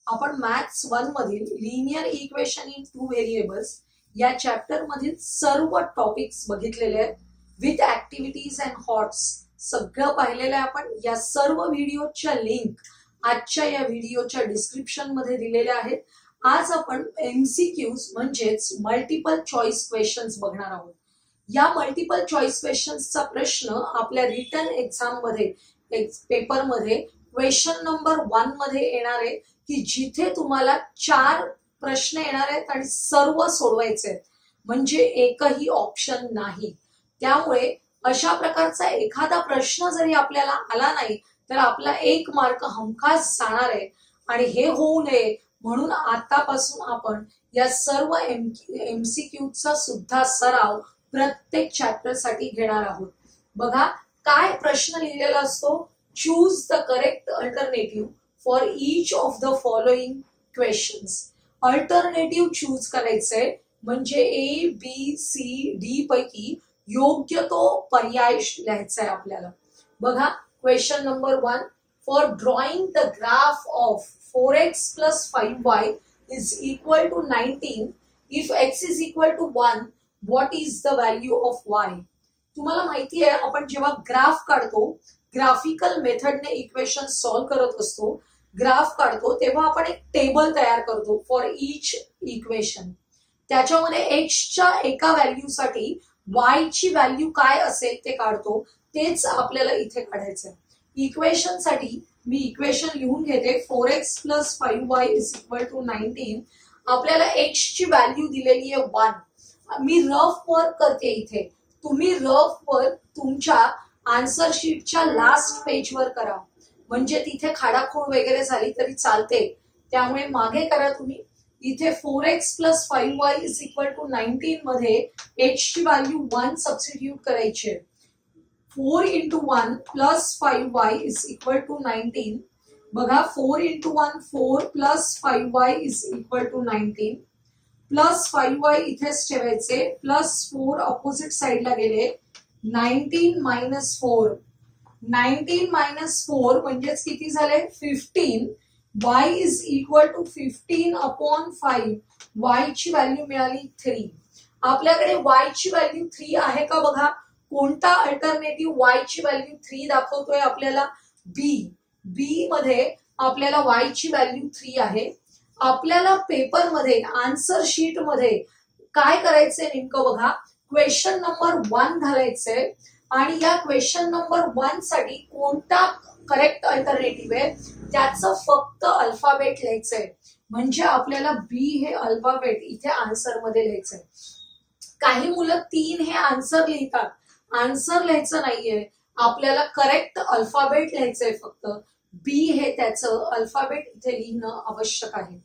आपण मॅथ्स 1 मधील linear equation in 2 variables या चॅप्टर मधील सर्व टॉपिक्स बघितलेले आहेत विथ ऍक्टिव्हिटीज अँड हॉट्स सगळं पाहिलेलं आहे आपण। या सर्व व्हिडिओच्या लिंक आजच्या या व्हिडिओच्या डिस्क्रिप्शन मध्ये दिलेल्या आहेत। आज आपण एमसीक्यूज म्हणजेच मल्टिपल चॉईस क्वेश्चन्स बघणार आहोत। या मल्टिपल चॉईस क्वेश्चन्सचा प्रश्न आपल्या रिटन एक्झाम मध्ये पेपर मध्ये क्वेश्चन नंबर 1 मध्ये येणार आहे की जिथे तुम्हाला 4 प्रश्न येणार आहेत आणि सर्व सोडवायचे आहेत, म्हणजे एकही ऑप्शन नाही। त्यामुळे अशा प्रकारचा एखादा प्रश्न जरी आपल्याला आला नाही तर आपला 1 मार्क हमखास जाणार आहे। आणि हे होऊ नये म्हणून आतापासून आपण या सर्व एमसीक्यूचा सुद्धा सराव प्रत्येक चॅप्टर साठी घेणार आहोत। बघा काय प्रश्न लिहिलेला असतो, choose the correct alternative for each of the following questions. Alternative choose करायचंय म्हणजे ए बी सी डी पैकी योग्य तो पर्याय लिहायचा आहे आपल्याला। बघा question number 1, for drawing the graph of 4x plus 5y is equal to 19 if x is equal to 1 what is the value of y। तुम्हाला माहिती आहे आपण जेव्हा ग्राफ काढतो, ग्राफिकल मेथडने इक्वेशन सॉल्व करत असतो, ग्राफ काढतो तेव्हा आपण एक टेबल तयार करतो फॉर ईच इक्वेशन। त्याच्यामध्ये x च्या एका व्हॅल्यू साठी y ची व्हॅल्यू काय असेल ते काढतो, तेच आपल्याला इथे काढायचं आहे। इक्वेशन साठी मी इक्वेशन लिहून घेते, 4x plus 5y is equal to 19। आपल्याला x ची व्हॅल्यू दिलेली आहे 1। मी रफ वर्क करते इथे, तुम्ही रफ वर्क तुमच्या आन्सर शीटच्या लास्ट पेजवर करा, म्हणजे तिथे खाडाखोड वगैरे झाली तरी चालते, त्यामुळे मागे करा तुम्ही। इथे 4x plus 5y is equal to 19 मध्ये x ची व्हॅल्यू 1 सबस्टिट्यूट करायची आहे। 4 into 1 plus 5y is equal to 19। बघा 4 into 1 4 plus 5y is equal to 19 plus 5y इथेच ठेवायचे, plus 4 अपोजिट साइडला गेले, 19 minus 4 19 minus 4 म्हणजेच किती झाले 15। y is equal to 15 upon 5। y ची व्हॅल्यू मिळाली 3। आपल्याकडे y ची व्हॅल्यू 3 आहे का बघा, कोणता अल्टरनेटिव्ह y ची व्हॅल्यू 3 दाखवतोय आपल्याला, बी मध्ये आपल्याला y ची व्हॅल्यू 3 आहे। आपल्याला पेपर मध्ये आन्सर शीट मध्ये काय करायचंय नेमकं बघा, क्वेश्चन नंबर 1 घालायचंय आणि या क्वेश्चन नंबर 1 साठी कोणता करेक्ट अल्टरनेटिव्ह आहे त्याचं फक्त अल्फाबेट लिहायचंय, म्हणजे आपल्याला बी हे अल्फाबेट इथे आन्सर मध्ये लिहायचंय। काही मुलं 3 हे आन्सर लिहितात, आन्सर लिहायचं नाहीये, आपल्याला करेक्ट अल्फाबेट लिहायचंय, फक्त बी हे त्याचं अल्फाबेट इथे लिहिणं आवश्यक आहे।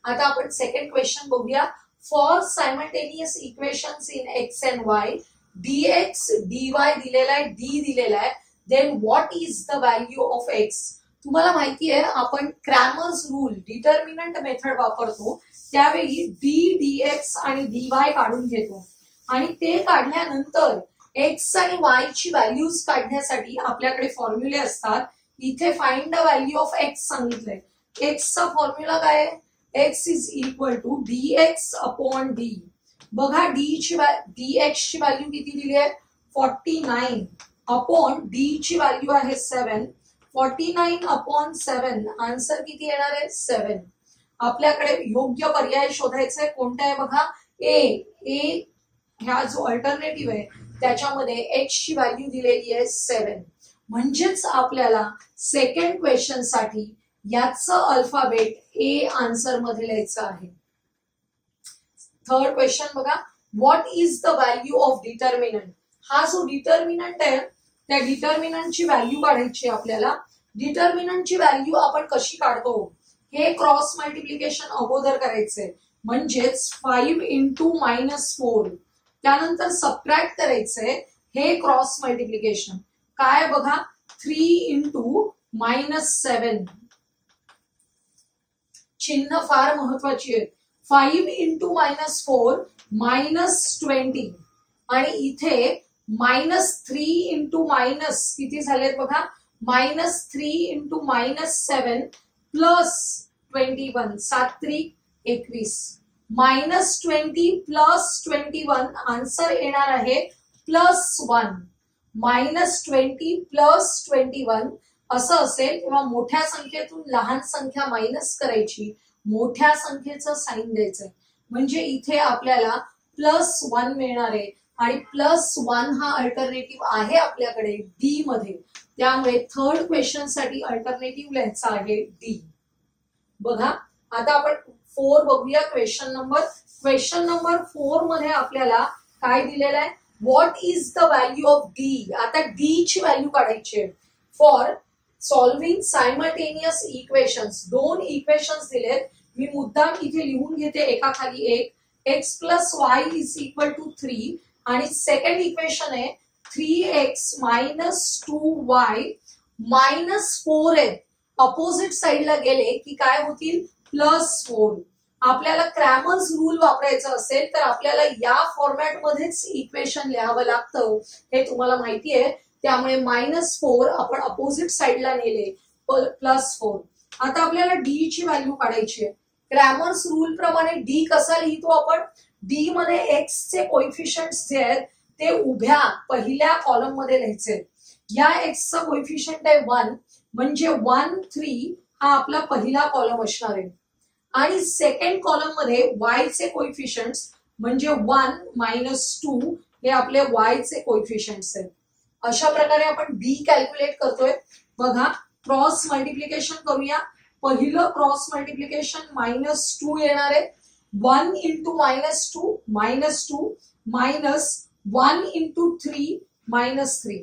आता आपण सेकंड क्वेश्चन बघूया, for simultaneous equations in x and y dx dy दिलेला आहे, d दिलेला आहे, then what is the value of x. तुम्हाला माहिती आहे आपण क्रॅमर्स रूल डिटर्मिनंट मेथड वापरतो, त्यावेळी d dx आणि dy काढून घेतो आणि ते काढल्यानंतर एक्स आणि वाय ची व्हॅल्यूज काढण्यासाठी आपल्याकडे फॉर्म्युले असतात। इथे find the value of x सांगितलंय, एक्सचा फॉर्म्युला काय आहे, x is equal to dx upon d. बघा dx ची व्हॅल्यू किती दिली आहे 49 अपॉन d ची व्हॅल्यू आहे 7। 49 अपॉन 7 आन्सर किती येणार आहे 7। आपल्याकडे योग्य पर्याय शोधायचा आहे, कोणता आहे बघा, ए ह्या जो अल्टरनेटिव्ह आहे त्याच्यामध्ये x ची व्हॅल्यू दिलेली आहे 7, म्हणजेच आपल्याला सेकंड क्वेश्चन साठी याचं अल्फाबेट ए आन्सर मध्ये लिहायचं आहे। थर्ड क्वेश्चन बघा, what is the value of determinant. हा जो डिटर्मिनंट आहे त्या डिटर्मिनंटची व्हॅल्यू काढायची आपल्याला। डिटर्मिनंटची व्हॅल्यू आपण कशी काढतो, हे क्रॉस मल्टिप्लिकेशन अगोदर करायचंय, म्हणजेच 5 into -4, त्यानंतर सबट्रॅक्ट करायचंय, हे क्रॉस मल्टिप्लिकेशन काय बघा 3 into -7। चिन्ह फार महत्वाची आहे, 5 into -4 -20 आणि इथे -3 into किती झालेत बघा, -3 into -7 प्लस 21, 7 त्रिक 21, -20 प्लस 21, आन्सर येणार आहे +1. -20 प्लस 21 असं असेल तेव्हा मोठ्या संख्येतून लहान संख्या मायनस करायची, मोठ्या संख्येचं साइन द्यायचंय, म्हणजे इथे आपल्याला +1 मिळणार आहे आणि +1 हा अल्टरनेटिव्ह आहे आपल्याकडे डी मध्ये, त्यामुळे थर्ड क्वेश्चन साठी अल्टरनेटिव्ह लिहायचा आहे डी. बघा आता आपण 4 बघूया. क्वेश्चन नंबर 4 मध्ये आपल्याला काय दिलेलं आहे, what is the value of d. आता डी ची व्हॅल्यू काढायची आहे. फॉर सॉल्विंग सायमल्टेनियस इक्वेशन्स, दोन इक्वेशन्स दिलेत, मी मुद्दाम इथे लिहून घेते एकाखाली एक. x plus y is equal to 3 आणि सेकंड इक्वेशन आहे 3x मायनस 2y मायनस 4 आहे. अपोजिट साइडला गेले की काय होतील, +4. आपल्याला क्रॅमर्स रूल वापरायचा असेल तर आपल्याला या फॉर्मॅट मध्येच इक्वेशन लिहावं लागतं, हे तुम्हाला माहिती आहे. त्यामुळे -4 आपण अपोजिट साइडला नेले, +4. आता आपल्याला डी ची व्हॅल्यू काढायची आहे. क्रॅमर्स रूल प्रमाणे डी कसा लिहितो आपण, डी मध्ये एक्स चे कोएफिशियंट्स जे आहेत ते उभ्या पहिल्या कॉलम मध्ये लिहायचे. या एक्स चा कोएफिशियंट आहे 1, म्हणजे 1, 3 हा आपला पहिला कॉलम असणार आहे. आणि सेकंड कॉलम मध्ये वाय चे कोएफिशियंट्स म्हणजे 1 - 2 हे आपले वाय चे कोएफिशियंट्स आहेत. अशा प्रकारे आपण डी कॅल्क्युलेट करतोय. बघा क्रॉस मल्टिप्लिकेशन करूया. पहिलं क्रॉस मल्टिप्लिकेशन -2 येणार आहे. 1 इंटू -2 -2 मायनस 1 इंटू 3 -3,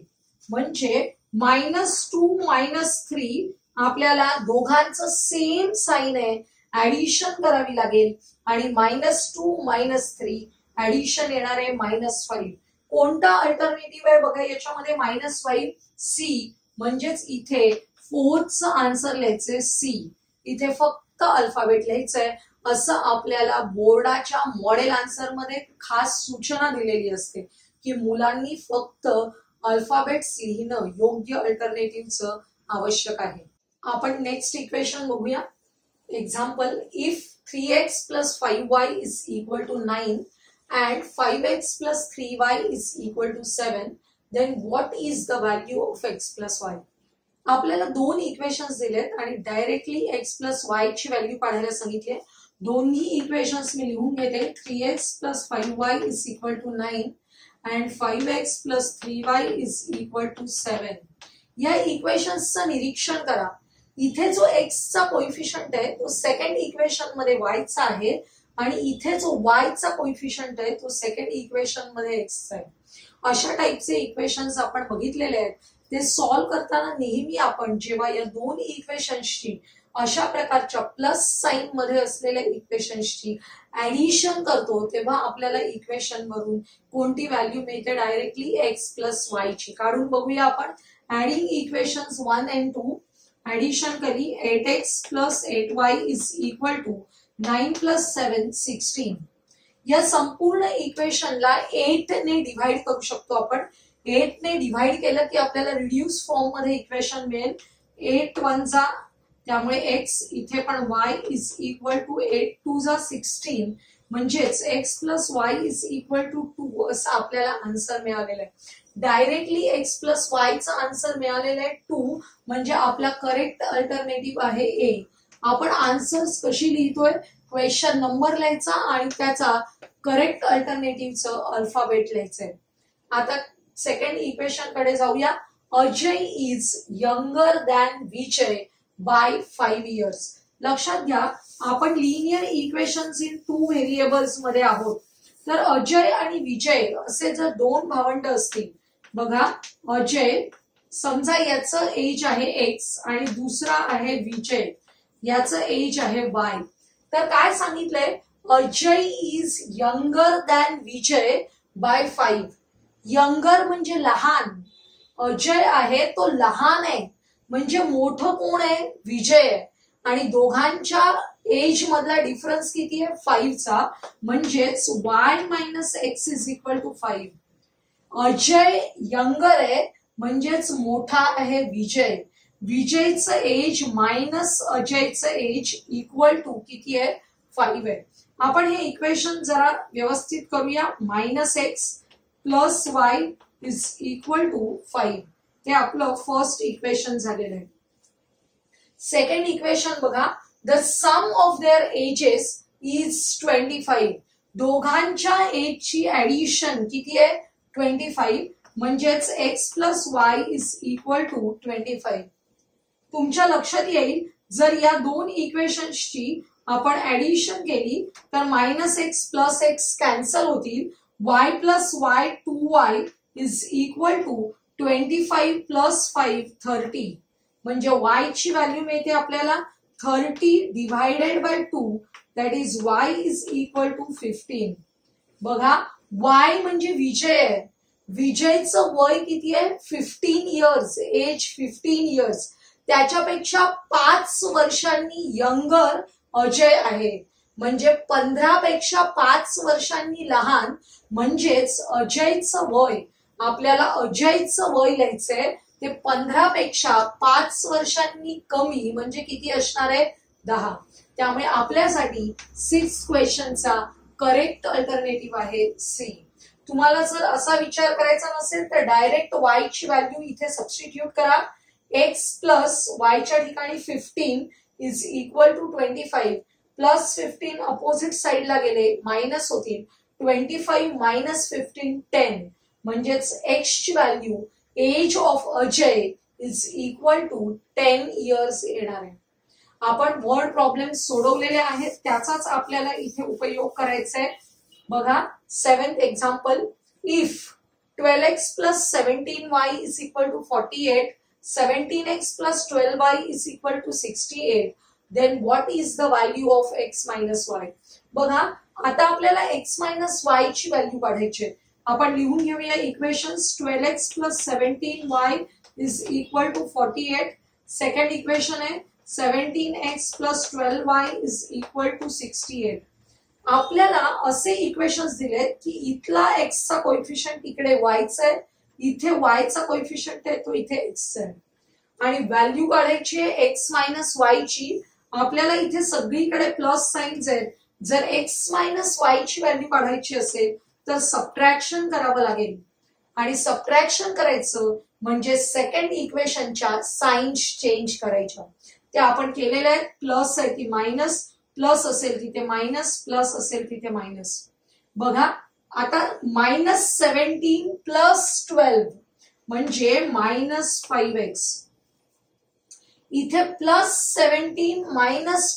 म्हणजे -2 -3 आपल्याला दोघांचं सेम साइन आहे, ऍडिशन करावी लागेल आणि -2 -3 ऍडिशन येणार आहे -5. कोणता अल्टरनेटिव्ह आहे बघा याच्यामध्ये, -5 सी, म्हणजेच इथे 4चं आन्सर लिहायचंय सी. इथे फक्त अल्फाबेट लिहायचंय. असं आपल्याला बोर्डाच्या मॉडेल आन्सर मध्ये खास सूचना दिलेली असते की मुलांनी फक्त अल्फाबेट्स लिहिणं योग्य अल्टरनेटिव्हचं आवश्यक आहे. आपण नेक्स्ट इक्वेशन बघूया. Example, if 3x plus 5y is equal to 9 and 5x plus 3y is equal to 7, then what is the value of x plus y. आपल्याला दोन इक्वेशन्स दिलेत आणि डायरेक्टली x plus y ची value काढायला सांगितले. दोन्ही equations मी लिहून घेते. 3x plus 5y is equal to 9 and 5x plus 3y is equal to 7. या इक्वेशन्सचं निरीक्षण करा. इथे जो x चा कोएफिशियंट आहे तो सेकंड इक्वेशन मध्ये y चा आहे आणि इथे जो y चा कोएफिशियंट आहे तो सेकंड इक्वेशन मध्ये x चा आहे. अशा टाइपचे इक्वेशन्स आपण बघितलेले आहेत. ते सॉल्व्ह करताना नेहमी आपण जेव्हा या दोन इक्वेशन्सची अशा प्रकारच्या प्लस साइन मध्ये असलेल्या इक्वेशन्सची ऍडिशन करतो तेव्हा आपल्याला इक्वेशन वरून कोणती व्हॅल्यू मिळते, डायरेक्टली x प्लस y ची. काढून बघूया आपण. ऍडिंग इक्वेशन्स 1 and 2, ऍडिशन केली 8x plus 8y is equal to 9 plus 7 16. या संपूर्ण इक्वेशनला 8 ने डिव्हाइड करू शकतो आपण. 8 ने डिव्हाइड केलं की आपल्याला रिड्यूस फॉर्म मध्ये इक्वेशन मिळेल. 8 1 जा, त्यामुळे x इथे पण y is equal to 8 2 जा 16, म्हणजेच x plus y is equal to 2 असं आपल्याला आन्सर मिळालेलं आहे. डायरेक्टली x प्लस y चा आन्सर मिळालेला आहे 2, म्हणजे आपला करेक्ट अल्टरनेटिव्ह आहे ए. आपण आन्सर्स कशी लिहितोय, क्वेश्चन नंबर लिहायचा आणि त्याचा करेक्ट अल्टरनेटिव्हचं अल्फाबेट लिहायचंय. आता सेकंड इक्वेशन कडे जाऊया. Ajay is younger than Vijay by 5 years. लक्षात घ्या आपण लिनियर इक्वेशन्स इन 2 व्हेरिएबल्स मध्ये आहोत. तर अजय आणि विजय असे जर दोन भावंड असतील, बघा अजय समजा याचं एज आहे x आणि दुसरा आहे विजय, याचं एज आहे y. तर काय सांगितलंय, Ajay is younger than Vijay by 5. Younger म्हणजे लहान, अजय आहे तो लहान आहे, म्हणजे मोठं कोण आहे, विजय आहे. आणि दोघांच्या एज मधला डिफरन्स किती आहे, 5 चा, म्हणजेच y minus x is equal to 5. Ajay younger आहे म्हणजेच मोठा आहे विजय, विजयचं एज मायनस अजयचं एज इक्वल टू किती आहे 5 आहे. आपण हे इक्वेशन जरा व्यवस्थित करूया. -x + y is equal to 5 हे आपलं फर्स्ट इक्वेशन झालेलं आहे. सेकंड इक्वेशन बघा. The sum of their ages is 25. दोघांच्या एजची ऍडिशन किती आहे 25 म्हणजेच x + y is equal to 25. तुमच्या लक्षात येईल जर या दोन इक्वेशन्सची आपण ऍडिशन केली तर -x + x कॅन्सल होतील. y + y 2y is equal to 25 + 5 30 म्हणजे y ची व्हॅल्यू मिळते आपल्याला 30 divided by 2 that is y is equal to 15. बघा y म्हणजे विजय आहे. विजयचं वय किती आहे 15 इयर्स, एज 15 इयर्स. त्याच्यापेक्षा 5 वर्षांनी यंगर अजय आहे. म्हणजे 15 पेक्षा 5 वर्षांनी लहान म्हणजेच अजयचं वय. आपल्याला अजयचं वय लिहायचंय ते 15 पेक्षा 5 वर्षांनी कमी म्हणजे किती असणार आहे 10. त्यामुळे आपल्यासाठी 6 क्वेश्चनचा करेक्ट अल्टरनेटिव्ह आहे सी. तुम्हाला जर असा विचार करायचा नसेल तर डायरेक्ट y ची व्हॅल्यू इथे सबस्टिट्यूट करा. x + y च्या ठिकाणी 15 is equal to 25 plus 15 opposite साइडला गेले मायनस होतील. 25 - 15 10 म्हणजेच x ची value age of Ajay is equal to 10 years येणार आहे. आपण वर्ड प्रॉब्लेम सोडवलेले आहेत त्याचाच आपल्याला इथे उपयोग करायचा आहे. बघा 7th example. If 12x + 17y is equal to 48, 17x + 12y is equal to 68, then what is the value of x - y? बघा आता आपल्याला x - y ची व्हॅल्यू काढायची. आपण लिहून घेऊया equations. 12x + 17y is equal to 48. Second equation आहे 17x + 12y is equal to 68. आपल्याला असे इक्वेशन्स दिलेत की इथला x चा कोएफिशियंट इकडे y चा आहे, इथे y चा कोएफिशियंट आहे तो इथे x चा आहे आणि व्हॅल्यू काढायची आहे x - y ची. आपल्याला इथे सगळीकडे प्लस साइन्स आहेत. जर x - y ची व्हॅल्यू काढायची असेल तर सबट्रॅक्शन करावं लागेल आणि सबट्रॅक्शन करायचं म्हणजे सेकंड इक्वेशनच्या साइन्स चेंज करायच्या. ते आपण केलेल्या आहेत. प्लस आहे ती मायनस, प्लस असेल तिथे मायनस, प्लस असेल तिथे मायनस. बघा आता -17 + 12 म्हणजे -5x. इथे +17 -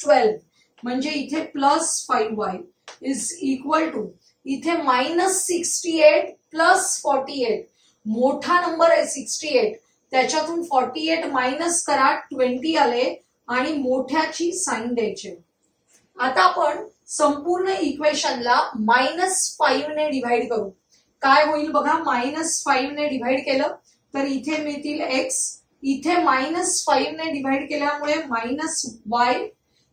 12 म्हणजे इथे +5y इज इक्वल टू इथे -68 + 48. मोठा नंबर आहे 68 त्याच्यातून 48 मायनस करा 20 आले आणि मोठ्याची साइन द्यायची. आता आपण संपूर्ण इक्वेशनला -5 ने डिवाइड करू. काय होईल बघा -5 ने डिवाइड केलं तर इथे मिळतील x. इथे -5 ने डिवाइड केल्यामुळे -y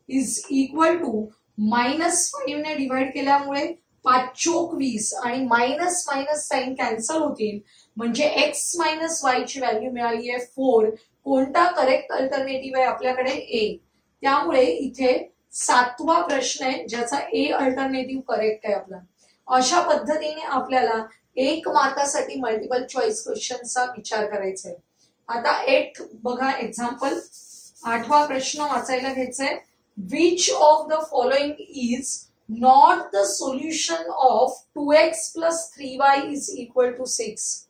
इज इक्वल टू -5 ने डिवाइड केल्यामुळे 5 चोक 20 आणि मायनस मायनस साइन कॅन्सल होतील म्हणजे x - y ची व्हॅल्यू मिळाली आहे 4. कोणता करेक्ट अल्टरनेटिव्ह आहे आपल्याकडे A. त्यामुळे इथे 7वा प्रश्न आहे ज्याचा A अल्टरनेटिव्ह करेक्ट आहे आपला. अशा पद्धतीने आपल्याला 1 मार्कासाठी मल्टिपल चॉईस क्वेश्चनचा विचार करायचा आहे. आता 8 बघा एक्झाम्पल. 8वा प्रश्न वाचायला घ्यायचा आहे. Which of the following is not the solution of 2x + 3y is equal to 6.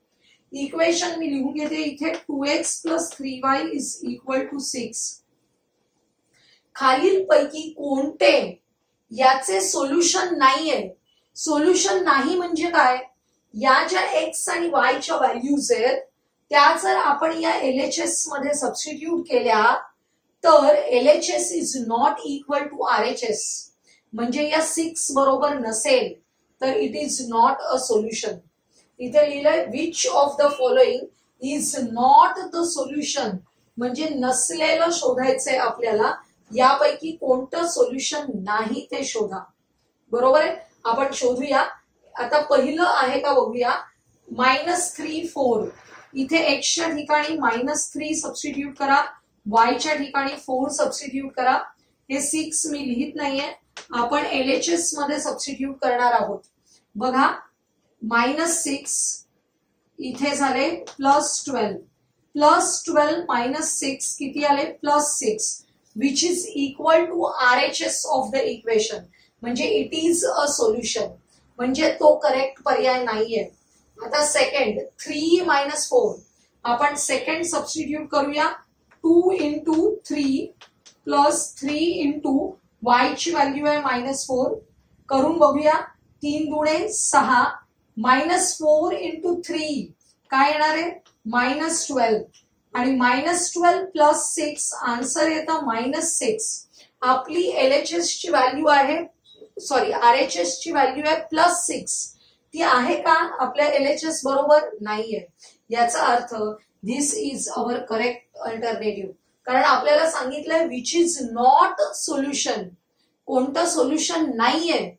Equation मी लिहून घेते इथे 2x + 3y is equal to 6. खालील पैकी कोणते याचे सोल्युशन नाहीये. सोल्युशन नाही म्हणजे काय, या ज्या x आणि y च्या व्हॅल्यूज आहेत त्या जर आपण या LHS मध्ये सबस्टिट्यूट केल्या तर LHS is not equal to RHS म्हणजे या 6 बरोबर नसेल तर it is not a solution. इथे लिहिलंय which of the following is not the solution म्हणजे नसलेलं शोधायचंय आपल्याला. यापैकी कोणतं सोल्युशन नाही ते शोधा. बरोबर आहे. आपण शोधूया. आता पहिलं आहे का बघूया. -3 4 इथे x च्या ठिकाणी -3 सबस्टिट्यूट करा. वायच्या ठिकाणी 4 सबस्टिट्यूट करा. हे 6 मी लिहित नाहीये, आपण LHS मध्ये सबस्टिट्यूट करणार आहोत. बघा -6 इथे झाले +12, +12 -6 किती आले +6, which is equal to RHS of the equation. म्हणजे इट इज अ सोल्युशन, म्हणजे तो करेक्ट पर्याय नाहीये. आता सेकंड 3 - 4 आपण सेकंड सबस्टिट्यूट करूया. 2 × 3 + 3 × y ची व्हॅल्यू आहे -4. करून बघूया. 3 दुणे 6 -4 × 3 काय येणार आहे -12 आणि -12 + 6 आन्सर येतं -6. आपली LHS ची व्हॅल्यू आहे RHS ची व्हॅल्यू आहे +6. ती आहे का आपल्या LHS बरोबर नाहीये. याचा earth this is our correct alternative. कारण आपल्याला सांगितलंय विच इज नॉट सोल्युशन, कोणतं सोल्युशन नाहीये.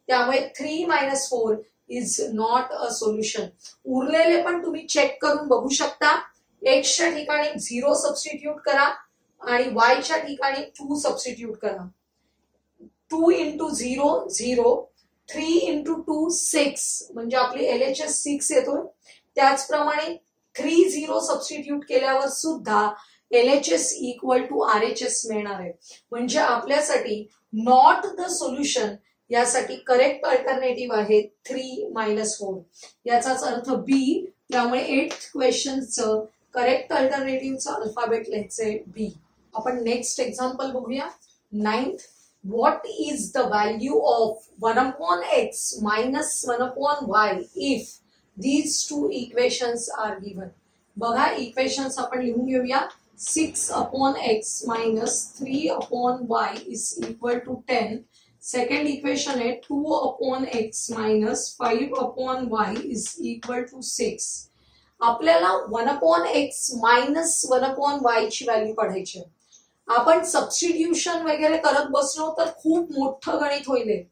त्यामुळे 3 - 4 इज नॉट अ सोल्युशन. उरलेले पण तुम्ही चेक करून बघू शकता. एक्सच्या ठिकाणी 0 सबस्टिट्यूट करा आणि वायच्या ठिकाणी 2 सबस्टिट्यूट करा. 2 × 0 0, 3 × 2 6 म्हणजे आपली LHS 6 येतोय. त्याचप्रमाणे 3 0 सबस्टिट्यूट केल्यावर सुद्धा LHS इक्वल टू RHS मिळणार आहे. म्हणजे आपल्यासाठी नॉट द सोल्युशन यासाठी करेक्ट अल्टरनेटिव्ह आहे 3 - 4. याचाच अर्थ बी. त्यामुळे 8th क्वेश्चनचं करेक्ट अल्टरनेटिव्हचं अल्फाबेट लिहायचंय बी. आपण नेक्स्ट एक्झाम्पल बघूया. 9th, what is the value of 1/x - 1/y if these two equations are given? बघा इक्वेशन्स आपण लिहून घेऊया. 6/x - 3/y is equal to 10. Second equation आहे 2/x - 5/y is equal to 6. आपल्याला 1/x - 1/y ची value काढायची. आपण सबस्टिट्यूशन वगैरे करत बसलो तर खूप मोठं गणित होईल.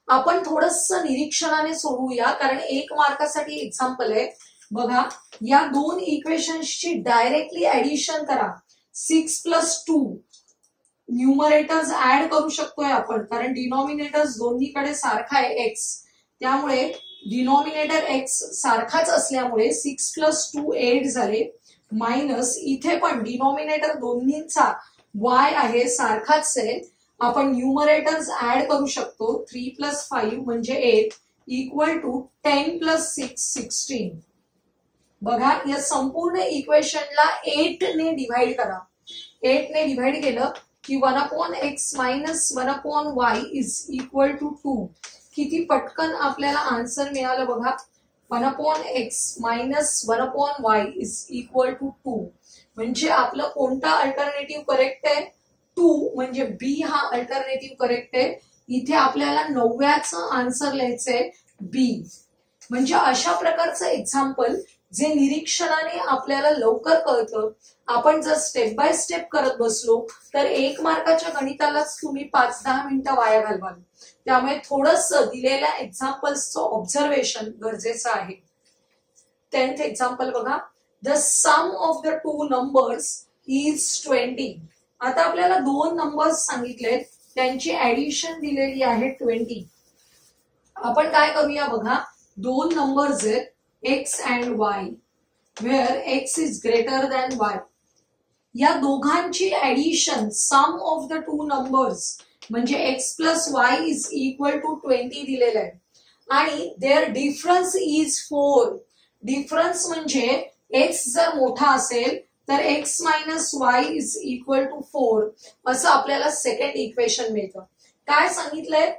आपण थोडंसं निरीक्षणाने सोडवूया, कारण 1 मार्कासाठी एक्झाम्पल आहे. बघा या 2 इक्वेशन्सची डायरेक्टली ऍडिशन करा. 6 + 2 न्यूमरेटर्स ऍड करू शकतोय आपण, कारण डिनॉमिनेटर्स दोन्हीकडे सारखा आहे x. त्यामुळे डिनॉमिनेटर x सारखाच असल्यामुळे 6 + 2 8 झाले. मायनस इथे पण डिनॉमिनेटर दोन्हींचा y आहे सारखाच आहे. आपण न्यूमरेटर्स ऍड करू शकतो. 3 + 5 म्हणजे 8 इक्वल टू 10 + 6 16. बघा या संपूर्ण इक्वेशनला 8 ने डिव्हाइड करा. 8 ने डिव्हाइड केलं की 1/x - 1/y is equal to 2. किती पटकन आपल्याला आन्सर मिळालं बघा. 1/x - 1/y is equal to 2. म्हणजे आपलं कोणता अल्टरनेटिव्ह करेक्ट आहे 2, म्हणजे बी हा अल्टरनेटिव्ह करेक्ट आहे. इथे आपल्याला 9व्याचं आन्सर लिहायचंय बी. म्हणजे अशा प्रकारचं एक्झाम्पल जे निरीक्षणाने आपल्याला लवकर कळतं. आपण जर स्टेप बाय स्टेप करत बसलो तर 1 मार्काच्या गणितालाच तुम्ही 5-10 मिनिटं वाया घालवाल. त्यामुळे थोडंसं दिलेल्या एक्झाम्पल्सचं ऑब्झर्वेशन गरजेचं आहे. 10th एक्झाम्पल बघा. The sum of the 2 numbers is 20. आता आपल्याला 2 नंबर्स सांगितलेत, त्यांची ऍडिशन दिलेली आहे 20. आपण काय करूया बघा. 2 नंबर्स आहेत x and y, where x is greater than y. या दोघांची addition sum of the 2 numbers म्हणजे x + y is equal to 20 दिलेलं आहे. आणि देअर डिफरन्स इज 4. डिफरन्स म्हणजे x जर मोठा असेल तर x - y is equal to 4 असं आपल्याला सेकंड इक्वेशन मिळतं. काय सांगितलंय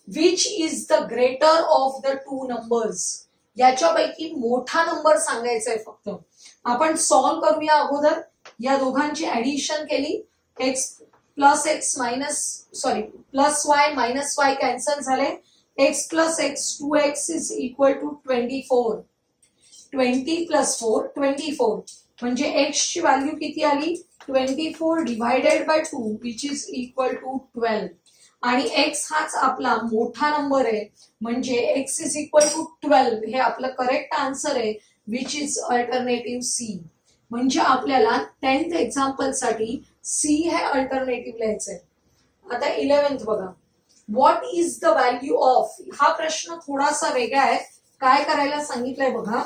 which is the greater of the 2 numbers. याच्यापैकी मोठा नंबर सांगायचा आहे फक्त. आपण सॉल्व करूया. अगोदर या दोघांची ऍडिशन केली. x + x + y कॅन्सल झाले. x + x 2x is equal to 24. 20 + 4 24 म्हणजे x ची व्हॅल्यू किती आली 24 divided by 2 which is equal to 12. आणि x हाच आपला मोठा नंबर आहे म्हणजे x इज इक्वल टू 12 हे आपलं करेक्ट आन्सर आहे विच इज अल्टरनेटिव्ह सी. म्हणजे आपल्याला 10th एक्झाम्पल साठी सी हे अल्टरनेटिव्ह लिहायचंय. आता 11th बघा, what is the value of. हा प्रश्न थोडासा वेगळा आहे. काय करायला सांगितलंय बघा,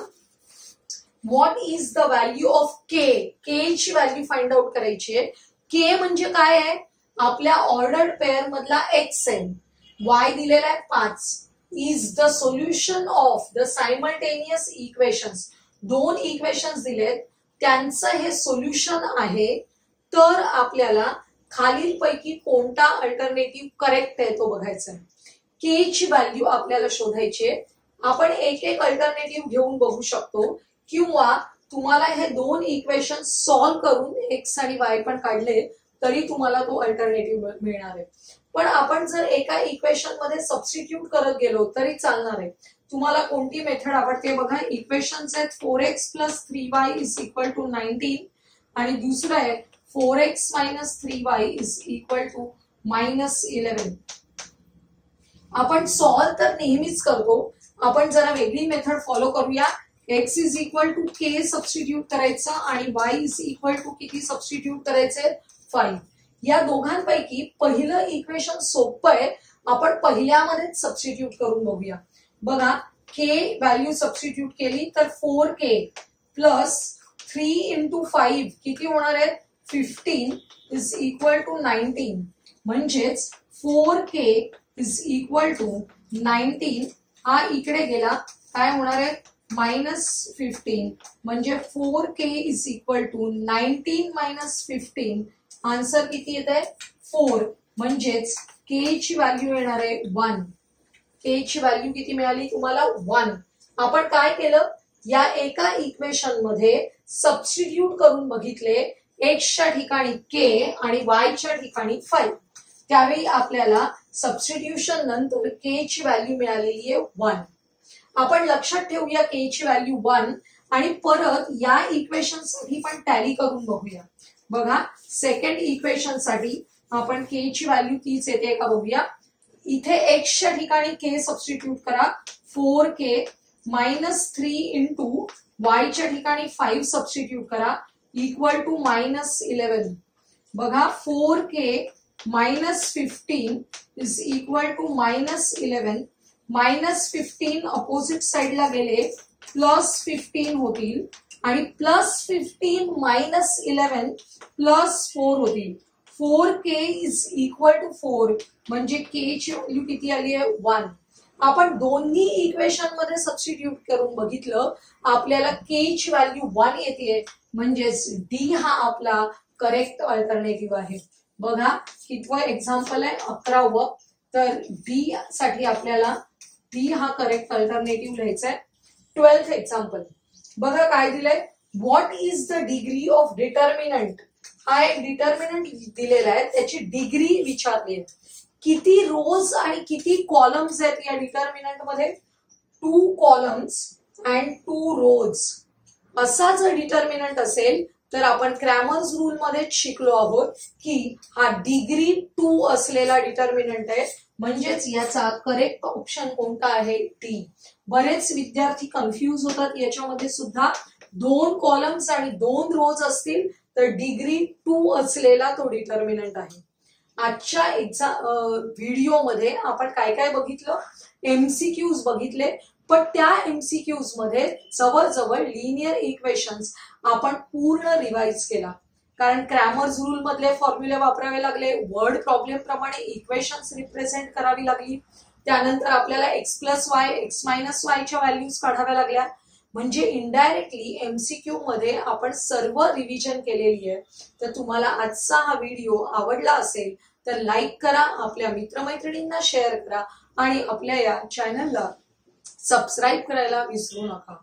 what is the value of K. K ची व्हॅल्यू फाइंड आउट करायची आहे. के म्हणजे काय आहे, आपल्या ऑर्डर्ड पेअर मधला एक्स आहे. वाय दिलेला आहे 5. Is the solution of the simultaneous equations. दोन इक्वेशन्स दिलेत, त्यांचं हे सोल्युशन आहे. तर आपल्याला खालीलपैकी कोणता अल्टरनेटिव्ह करेक्ट आहे तो बघायचा आहे. के ची व्हॅल्यू आपल्याला शोधायची आहे. आपण एक एक अल्टरनेटिव्ह घेऊन बघू शकतो, किंवा तुम्हाला हे दोन इक्वेशन सॉल्व्ह करून एक्स आणि वाय पण काढले तरी तुम्हाला तो अल्टरनेटिव्ह मिळणार आहे. पण आपण जर एका इक्वेशन मध्ये सबस्टिट्यूट करत गेलो तरी चालणार आहे. तुम्हाला कोणती मेथड आवडते बघा. इक्वेशन्स आहेत 4x + 3y = 19 आणि दुसरं आहे 4x - 3y = -11. आपण सॉल्व तर नेहमीच करतो, आपण जरा वेगळी मेथड फॉलो करूया. x = k सबस्टिट्यूट करायचं आणि y किती सबस्टिट्यूट करायचे 5. या दोघांपैकी पहिलं इक्वेशन सोपं आहे, आपण पहिल्यामध्येच सबस्टिट्यूट करून बघूया. बघा, k व्हॅल्यू सबस्टिट्यूट केली तर 4k + 3 × 5 किती होणार आहे 15 = 19. म्हणजेच 4k = 19 हा इकडे गेला, काय होणार आहे -15. म्हणजे 4k = 19 - 15. आन्सर किती येत आहे 4. म्हणजेच k ची व्हॅल्यू येणार आहे 1. k ची व्हॅल्यू किती मिळाली तुम्हाला 1. आपण काय केलं, या एका इक्वेशन मध्ये सबस्टिट्यूट करून बघितले. x च्या ठिकाणी k आणि y च्या ठिकाणी 5. त्यावेळी आपल्याला सबस्टिट्यूशन नंतर k ची व्हॅल्यू मिळालेली आहे 1. आपण लक्षात ठेवूया k ची व्हॅल्यू 1 आणि परत या इक्वेशन साठी पण टॅली करून बघूया. बघा, सेकंड इक्वेशन साठी आपण k ची व्हॅल्यू तीच येते का बघूया. इथे x च्या ठिकाणी k सबस्टिट्यूट करा. 4k -3 × y च्या ठिकाणी 5 सबस्टिट्यूट करा = -11. बघा, 4k - 15 = -11. -15 अपोजिट साइडला गेले +15 होतील आणि +15 - 11 +4 होतील. 4k = 4 म्हणजे k ची व्हॅल्यू किती आली आहे 1. आपण दोन्ही इक्वेशन मध्ये सबस्टिट्यूट करून बघितलं, आपल्याला k ची व्हॅल्यू 1 येते. म्हणजेच डी हा आपला करेक्ट अल्टरनेटिव्ह आहे. बघा, कितवं एक्झाम्पल आहे 11वं. तर डी साठी आपल्याला डी हा करेक्ट अल्टरनेटिव्ह लिहायचा आहे. 12th एक्झाम्पल बघा काय दिलंय, what is the degree of determinant. हा एक डिटर्मिनंट दिलेला आहे, त्याची डिग्री विचारली आहे. किती रोज आणि किती कॉलम्स आहेत या डिटर्मिनंट मध्ये 2 कॉलम्स अँड 2 रोज. असा जर डिटर्मिनंट असेल तर आपण क्रॅमर्स रूल मध्येच शिकलो आहोत की हा डिग्री 2 असलेला डिटर्मिनंट आहे. म्हणजेच याचा करेक्ट ऑप्शन कोणता आहे डी. बरेच विद्यार्थी कन्फ्यूज होतात, याच्यामध्ये सुद्धा 2 कॉलम्स आणि 2 रोज असतील तर डिग्री 2 असलेला तो डिटर्मिनंट आहे. आजच्या व्हिडिओमध्ये आपण काय काय बघितलं, एमसीक्यूज बघितले. पण त्या एमसीक्यूज मध्ये जवळजवळ लिनियर इक्वेशन्स आपण पूर्ण रिवाइज केला. कारण क्रॅमर्स रूल मधले फॉर्म्युले वापरावे लागले, वर्ड प्रॉब्लेम प्रमाणे इक्वेशन्स रिप्रेझेंट करावी लागली. त्यानंतर आपल्याला x + y, x - y च्या व्हॅल्यूज काढाव्या लागल्या. म्हणजे इनडायरेक्टली एमसीक्यू मध्ये आपण सर्व रिव्हिजन केलेली आहे. तर तुम्हाला आजचा हा व्हिडिओ आवडला असेल तर लाईक करा, आपल्या मित्रमैत्रिणींना शेअर करा आणि आपल्या या चॅनलला सबस्क्राईब करायला विसरू नका.